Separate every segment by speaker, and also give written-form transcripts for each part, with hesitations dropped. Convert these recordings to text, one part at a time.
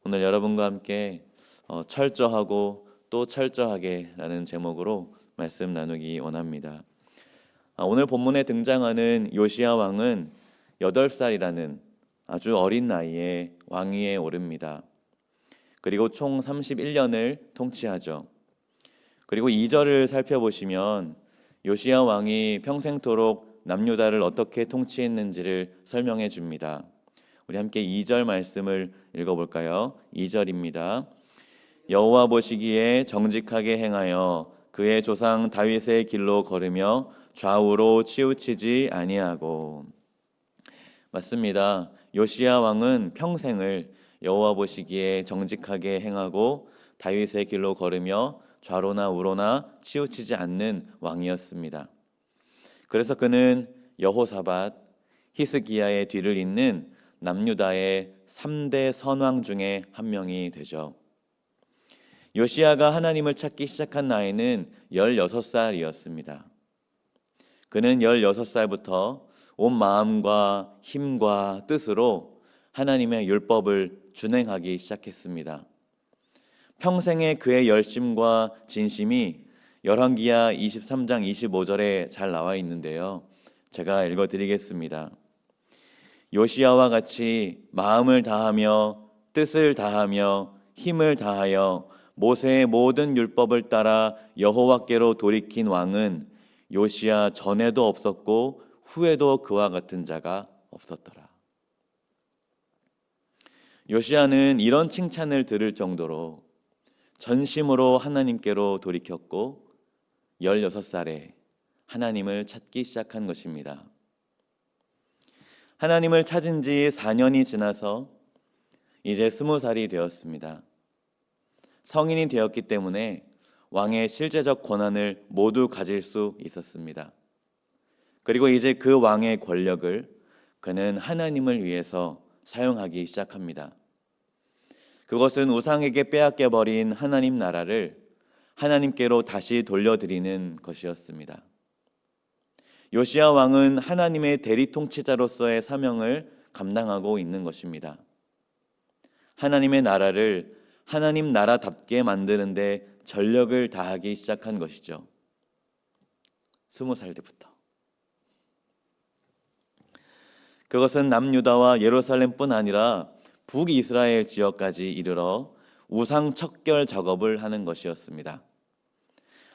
Speaker 1: 오늘 여러분과 함께 철저하고 또 철저하게 라는 제목으로 말씀 나누기 원합니다. 오늘 본문에 등장하는 요시야 왕은 8살이라는 아주 어린 나이에 왕위에 오릅니다. 그리고 총 31년을 통치하죠. 그리고 2절을 살펴보시면 요시야 왕이 평생토록 남유다를 어떻게 통치했는지를 설명해 줍니다. 우리 함께 2절 말씀을 읽어볼까요? 2절입니다. 여호와 보시기에 정직하게 행하여 그의 조상 다윗의 길로 걸으며 좌우로 치우치지 아니하고. 맞습니다. 요시야 왕은 평생을 여호와 보시기에 정직하게 행하고 다윗의 길로 걸으며 좌로나 우로나 치우치지 않는 왕이었습니다. 그래서 그는 여호사밧, 히스기야의 뒤를 잇는 남유다의 3대 선왕 중에 한 명이 되죠. 요시야가 하나님을 찾기 시작한 나이는 16살이었습니다. 그는 16살부터 온 마음과 힘과 뜻으로 하나님의 율법을 준행하기 시작했습니다. 평생의 그의 열심과 진심이 열왕기하 23장 25절에 잘 나와 있는데요. 제가 읽어드리겠습니다. 요시야와 같이 마음을 다하며 뜻을 다하며 힘을 다하여 모세의 모든 율법을 따라 여호와께로 돌이킨 왕은 요시야 전에도 없었고 후에도 그와 같은 자가 없었더라. 요시야는 이런 칭찬을 들을 정도로 전심으로 하나님께로 돌이켰고 16살에 하나님을 찾기 시작한 것입니다. 하나님을 찾은 지 4년이 지나서 이제 20살이 되었습니다. 성인이 되었기 때문에 왕의 실제적 권한을 모두 가질 수 있었습니다. 그리고 이제 그 왕의 권력을 그는 하나님을 위해서 사용하기 시작합니다. 그것은 우상에게 빼앗겨버린 하나님 나라를 하나님께로 다시 돌려드리는 것이었습니다. 요시야 왕은 하나님의 대리 통치자로서의 사명을 감당하고 있는 것입니다. 하나님의 나라를 하나님 나라답게 만드는 데 전력을 다하기 시작한 것이죠. 20살 때부터. 그것은 남유다와 예루살렘뿐 아니라 북이스라엘 지역까지 이르러 우상 척결 작업을 하는 것이었습니다.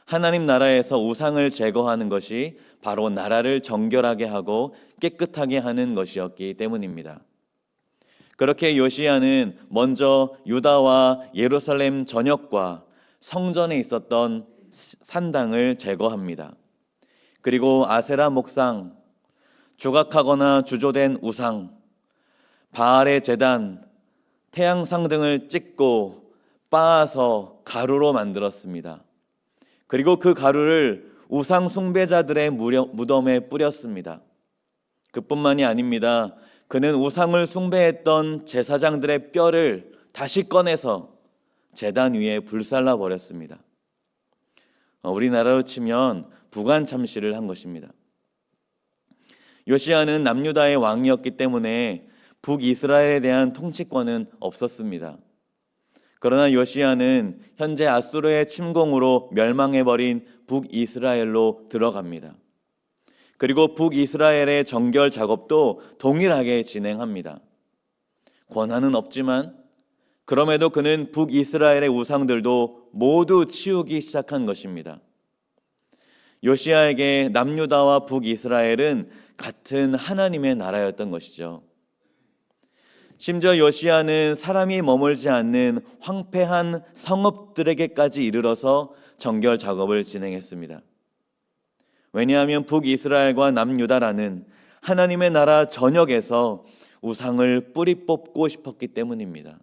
Speaker 1: 하나님 나라에서 우상을 제거하는 것이 바로 나라를 정결하게 하고 깨끗하게 하는 것이었기 때문입니다. 그렇게 요시야는 먼저 유다와 예루살렘 전역과 성전에 있었던 산당을 제거합니다. 그리고 아세라 목상, 조각하거나 주조된 우상, 바알의 제단, 태양상 등을 찍고 빻아서 가루로 만들었습니다. 그리고 그 가루를 우상 숭배자들의 무덤에 뿌렸습니다. 그뿐만이 아닙니다. 그는 우상을 숭배했던 제사장들의 뼈를 다시 꺼내서 제단 위에 불살라 버렸습니다. 우리나라로 치면 부관 참시를 한 것입니다. 요시야는 남유다의 왕이었기 때문에 북이스라엘에 대한 통치권은 없었습니다. 그러나 요시야는 현재 아수르의 침공으로 멸망해버린 북이스라엘로 들어갑니다. 그리고 북이스라엘의 정결 작업도 동일하게 진행합니다. 권한은 없지만 그럼에도 그는 북이스라엘의 우상들도 모두 치우기 시작한 것입니다. 요시야에게 남유다와 북이스라엘은 같은 하나님의 나라였던 것이죠. 심지어 요시야는 사람이 머물지 않는 황폐한 성읍들에게까지 이르러서 정결 작업을 진행했습니다. 왜냐하면 북이스라엘과 남유다라는 하나님의 나라 전역에서 우상을 뿌리 뽑고 싶었기 때문입니다.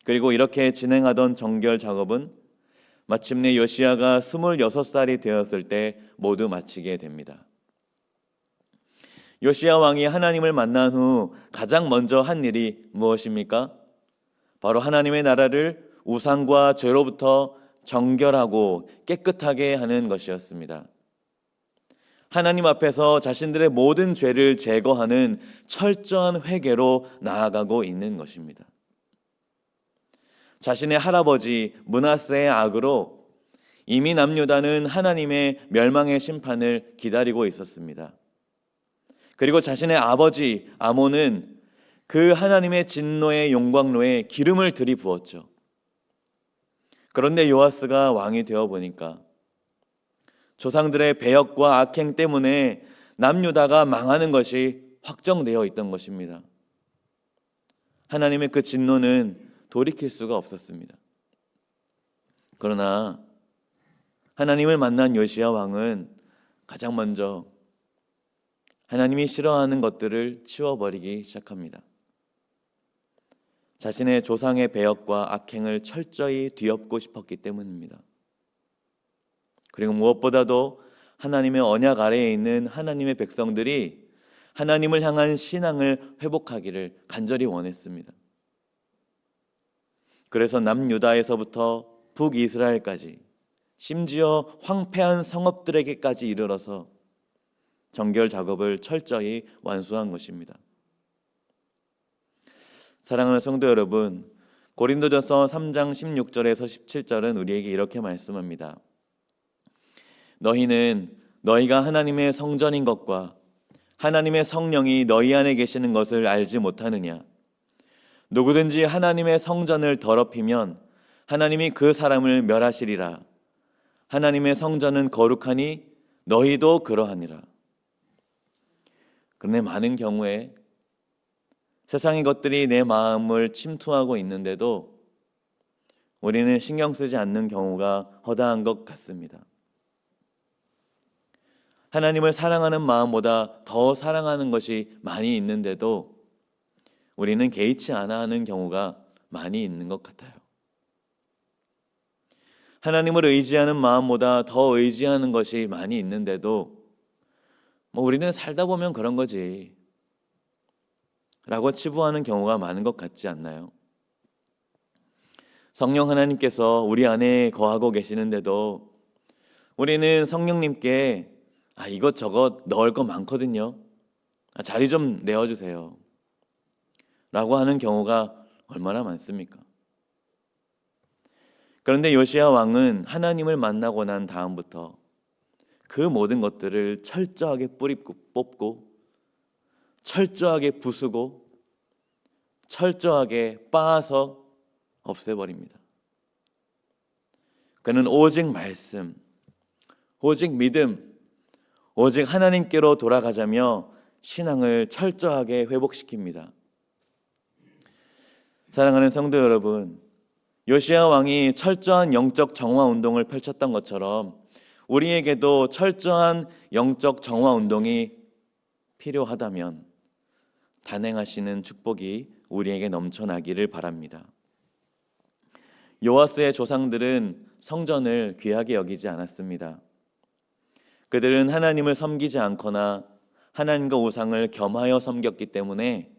Speaker 1: 그리고 이렇게 진행하던 정결 작업은 마침내 요시야가 26살이 되었을 때 모두 마치게 됩니다. 요시야 왕이 하나님을 만난 후 가장 먼저 한 일이 무엇입니까? 바로 하나님의 나라를 우상과 죄로부터 정결하고 깨끗하게 하는 것이었습니다. 하나님 앞에서 자신들의 모든 죄를 제거하는 철저한 회개로 나아가고 있는 것입니다. 자신의 할아버지 므낫세의 악으로 이미 남유다는 하나님의 멸망의 심판을 기다리고 있었습니다. 그리고 자신의 아버지 아몬은 그 하나님의 진노의 용광로에 기름을 들이부었죠. 그런데 요아스가 왕이 되어 보니까 조상들의 배역과 악행 때문에 남유다가 망하는 것이 확정되어 있던 것입니다. 하나님의 그 진노는 돌이킬 수가 없었습니다. 그러나 하나님을 만난 요시야 왕은 가장 먼저 하나님이 싫어하는 것들을 치워버리기 시작합니다. 자신의 조상의 배역과 악행을 철저히 뒤엎고 싶었기 때문입니다. 그리고 무엇보다도 하나님의 언약 아래에 있는 하나님의 백성들이 하나님을 향한 신앙을 회복하기를 간절히 원했습니다. 그래서 남유다에서부터 북이스라엘까지, 심지어 황폐한 성읍들에게까지 이르러서 정결 작업을 철저히 완수한 것입니다. 사랑하는 성도 여러분, 고린도전서 3장 16절에서 17절은 우리에게 이렇게 말씀합니다. 너희는 너희가 하나님의 성전인 것과 하나님의 성령이 너희 안에 계시는 것을 알지 못하느냐? 누구든지 하나님의 성전을 더럽히면 하나님이 그 사람을 멸하시리라. 하나님의 성전은 거룩하니 너희도 그러하니라. 그런데 많은 경우에 세상의 것들이 내 마음을 침투하고 있는데도 우리는 신경 쓰지 않는 경우가 허다한 것 같습니다. 하나님을 사랑하는 마음보다 더 사랑하는 것이 많이 있는데도 우리는 개의치 않아 하는 경우가 많이 있는 것 같아요. 하나님을 의지하는 마음보다 더 의지하는 것이 많이 있는데도 우리는 살다 보면 그런 거지 라고 치부하는 경우가 많은 것 같지 않나요? 성령 하나님께서 우리 안에 거하고 계시는데도 우리는 성령님께 이것저것 넣을 거 많거든요. 자리 좀 내어주세요 라고 하는 경우가 얼마나 많습니까? 그런데 요시야 왕은 하나님을 만나고 난 다음부터 그 모든 것들을 철저하게 뿌리 뽑고 철저하게 부수고 철저하게 빻아서 없애버립니다. 그는 오직 말씀, 오직 믿음, 오직 하나님께로 돌아가자며 신앙을 철저하게 회복시킵니다. 사랑하는 성도 여러분, 요시야 왕이 철저한 영적 정화 운동을 펼쳤던 것처럼 우리에게도 철저한 영적 정화 운동이 필요하다면 단행하시는 축복이 우리에게 넘쳐나기를 바랍니다. 요아스의 조상들은 성전을 귀하게 여기지 않았습니다. 그들은 하나님을 섬기지 않거나 하나님과 우상을 겸하여 섬겼기 때문에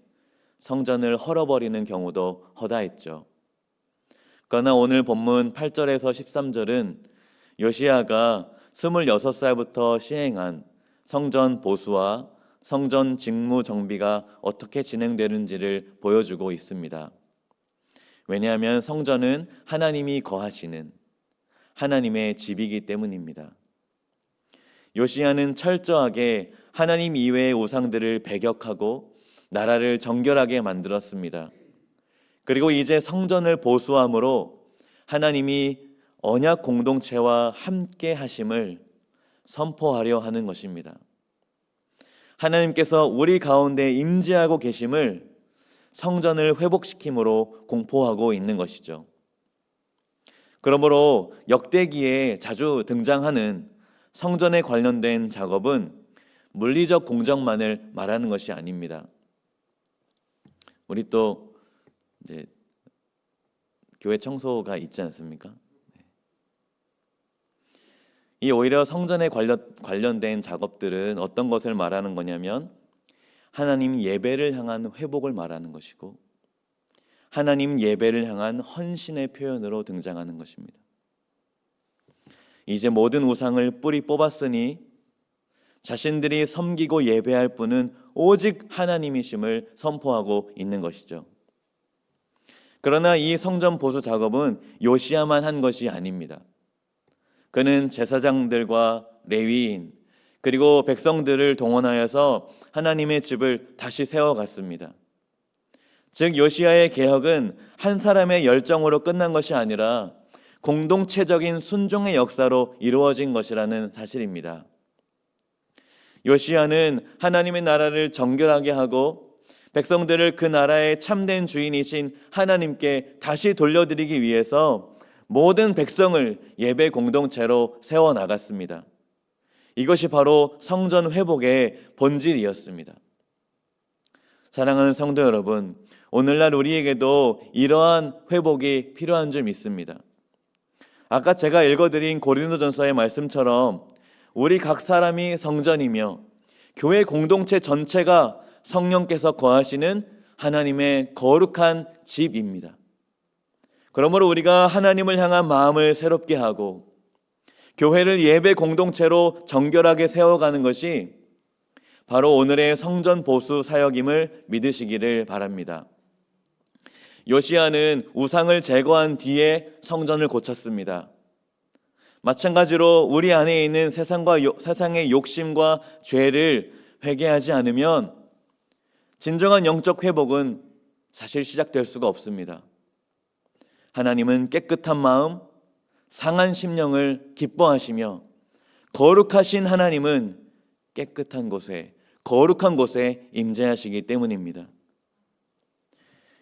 Speaker 1: 성전을 헐어버리는 경우도 허다했죠. 그러나 오늘 본문 8절에서 13절은 요시야가 26살부터 시행한 성전 보수와 성전 직무 정비가 어떻게 진행되는지를 보여주고 있습니다. 왜냐하면 성전은 하나님이 거하시는 하나님의 집이기 때문입니다. 요시야는 철저하게 하나님 이외의 우상들을 배격하고 나라를 정결하게 만들었습니다. 그리고 이제 성전을 보수함으로 하나님이 언약 공동체와 함께 하심을 선포하려 하는 것입니다. 하나님께서 우리 가운데 임재하고 계심을 성전을 회복시킴으로 공포하고 있는 것이죠. 그러므로 역대기에 자주 등장하는 성전에 관련된 작업은 물리적 공정만을 말하는 것이 아닙니다. 우리 또 이제 교회 청소가 있지 않습니까? 이 오히려 성전에 관련된 작업들은 어떤 것을 말하는 거냐면 하나님 예배를 향한 회복을 말하는 것이고 하나님 예배를 향한 헌신의 표현으로 등장하는 것입니다. 이제 모든 우상을 뿌리 뽑았으니 자신들이 섬기고 예배할 분은 오직 하나님이심을 선포하고 있는 것이죠. 그러나 이 성전 보수 작업은 요시야만 한 것이 아닙니다. 그는 제사장들과 레위인 그리고 백성들을 동원하여서 하나님의 집을 다시 세워갔습니다. 즉 요시야의 개혁은 한 사람의 열정으로 끝난 것이 아니라 공동체적인 순종의 역사로 이루어진 것이라는 사실입니다. 요시야는 하나님의 나라를 정결하게 하고 백성들을 그 나라의 참된 주인이신 하나님께 다시 돌려드리기 위해서 모든 백성을 예배 공동체로 세워나갔습니다. 이것이 바로 성전 회복의 본질이었습니다. 사랑하는 성도 여러분, 오늘날 우리에게도 이러한 회복이 필요한 줄 믿습니다. 아까 제가 읽어드린 고린도전서의 말씀처럼 우리 각 사람이 성전이며 교회 공동체 전체가 성령께서 거하시는 하나님의 거룩한 집입니다. 그러므로 우리가 하나님을 향한 마음을 새롭게 하고 교회를 예배 공동체로 정결하게 세워가는 것이 바로 오늘의 성전 보수 사역임을 믿으시기를 바랍니다. 요시야는 우상을 제거한 뒤에 성전을 고쳤습니다. 마찬가지로 우리 안에 있는 세상의 욕심과 죄를 회개하지 않으면 진정한 영적 회복은 사실 시작될 수가 없습니다. 하나님은 깨끗한 마음, 상한 심령을 기뻐하시며 거룩하신 하나님은 깨끗한 곳에, 거룩한 곳에 임재하시기 때문입니다.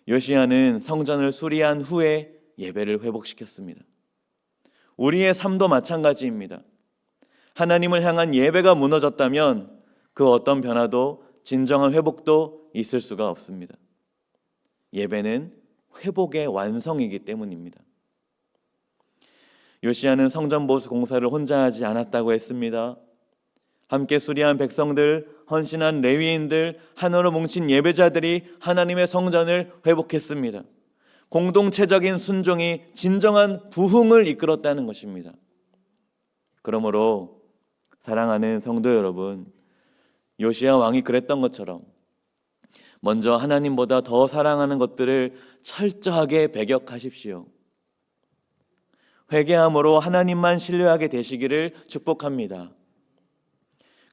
Speaker 1: 요시야는 성전을 수리한 후에 예배를 회복시켰습니다. 우리의 삶도 마찬가지입니다. 하나님을 향한 예배가 무너졌다면 그 어떤 변화도 진정한 회복도 있을 수가 없습니다. 예배는 회복의 완성이기 때문입니다. 요시야는 성전 보수 공사를 혼자 하지 않았다고 했습니다. 함께 수리한 백성들, 헌신한 레위인들, 하나로 뭉친 예배자들이 하나님의 성전을 회복했습니다. 공동체적인 순종이 진정한 부흥을 이끌었다는 것입니다. 그러므로 사랑하는 성도 여러분, 요시야 왕이 그랬던 것처럼 먼저 하나님보다 더 사랑하는 것들을 철저하게 배격하십시오. 회개함으로 하나님만 신뢰하게 되시기를 축복합니다.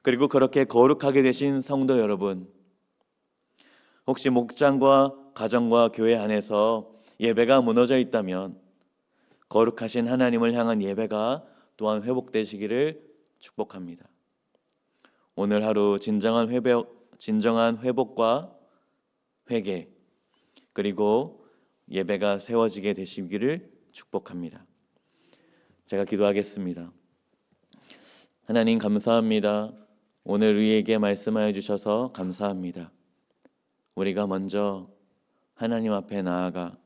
Speaker 1: 그리고 그렇게 거룩하게 되신 성도 여러분, 혹시 목장과 가정과 교회 안에서 예배가 무너져 있다면 거룩하신 하나님을 향한 예배가 또한 회복되시기를 축복합니다. 오늘 하루 진정한 회복과 회개 그리고 예배가 세워지게 되시기를 축복합니다. 제가 기도하겠습니다. 하나님 감사합니다. 오늘 우리에게 말씀하여 주셔서 감사합니다. 우리가 먼저 하나님 앞에 나아가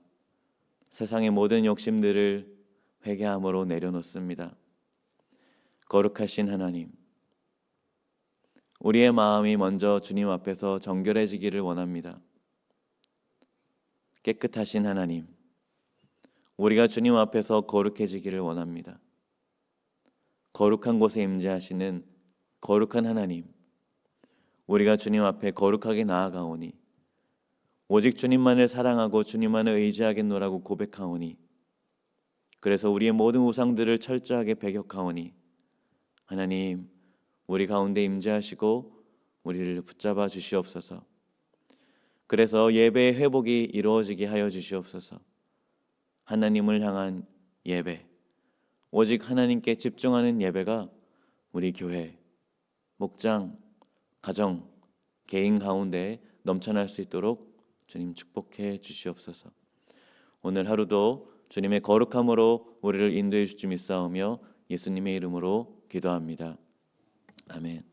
Speaker 1: 세상의 모든 욕심들을 회개함으로 내려놓습니다. 거룩하신 하나님, 우리의 마음이 먼저 주님 앞에서 정결해지기를 원합니다. 깨끗하신 하나님, 우리가 주님 앞에서 거룩해지기를 원합니다. 거룩한 곳에 임재하시는 거룩한 하나님, 우리가 주님 앞에 거룩하게 나아가오니 오직 주님만을 사랑하고 주님만을 의지하겠노라고 고백하오니 그래서 우리의 모든 우상들을 철저하게 배격하오니 하나님, 우리 가운데 임재하시고 우리를 붙잡아 주시옵소서. 그래서 예배의 회복이 이루어지게 하여 주시옵소서. 하나님을 향한 예배, 오직 하나님께 집중하는 예배가 우리 교회, 목장, 가정, 개인 가운데 넘쳐날 수 있도록 주님 축복해 주시옵소서. 오늘 하루도 주님의 거룩함으로 우리를 인도해 주시 믿사오며 예수님의 이름으로 기도합니다. 아멘.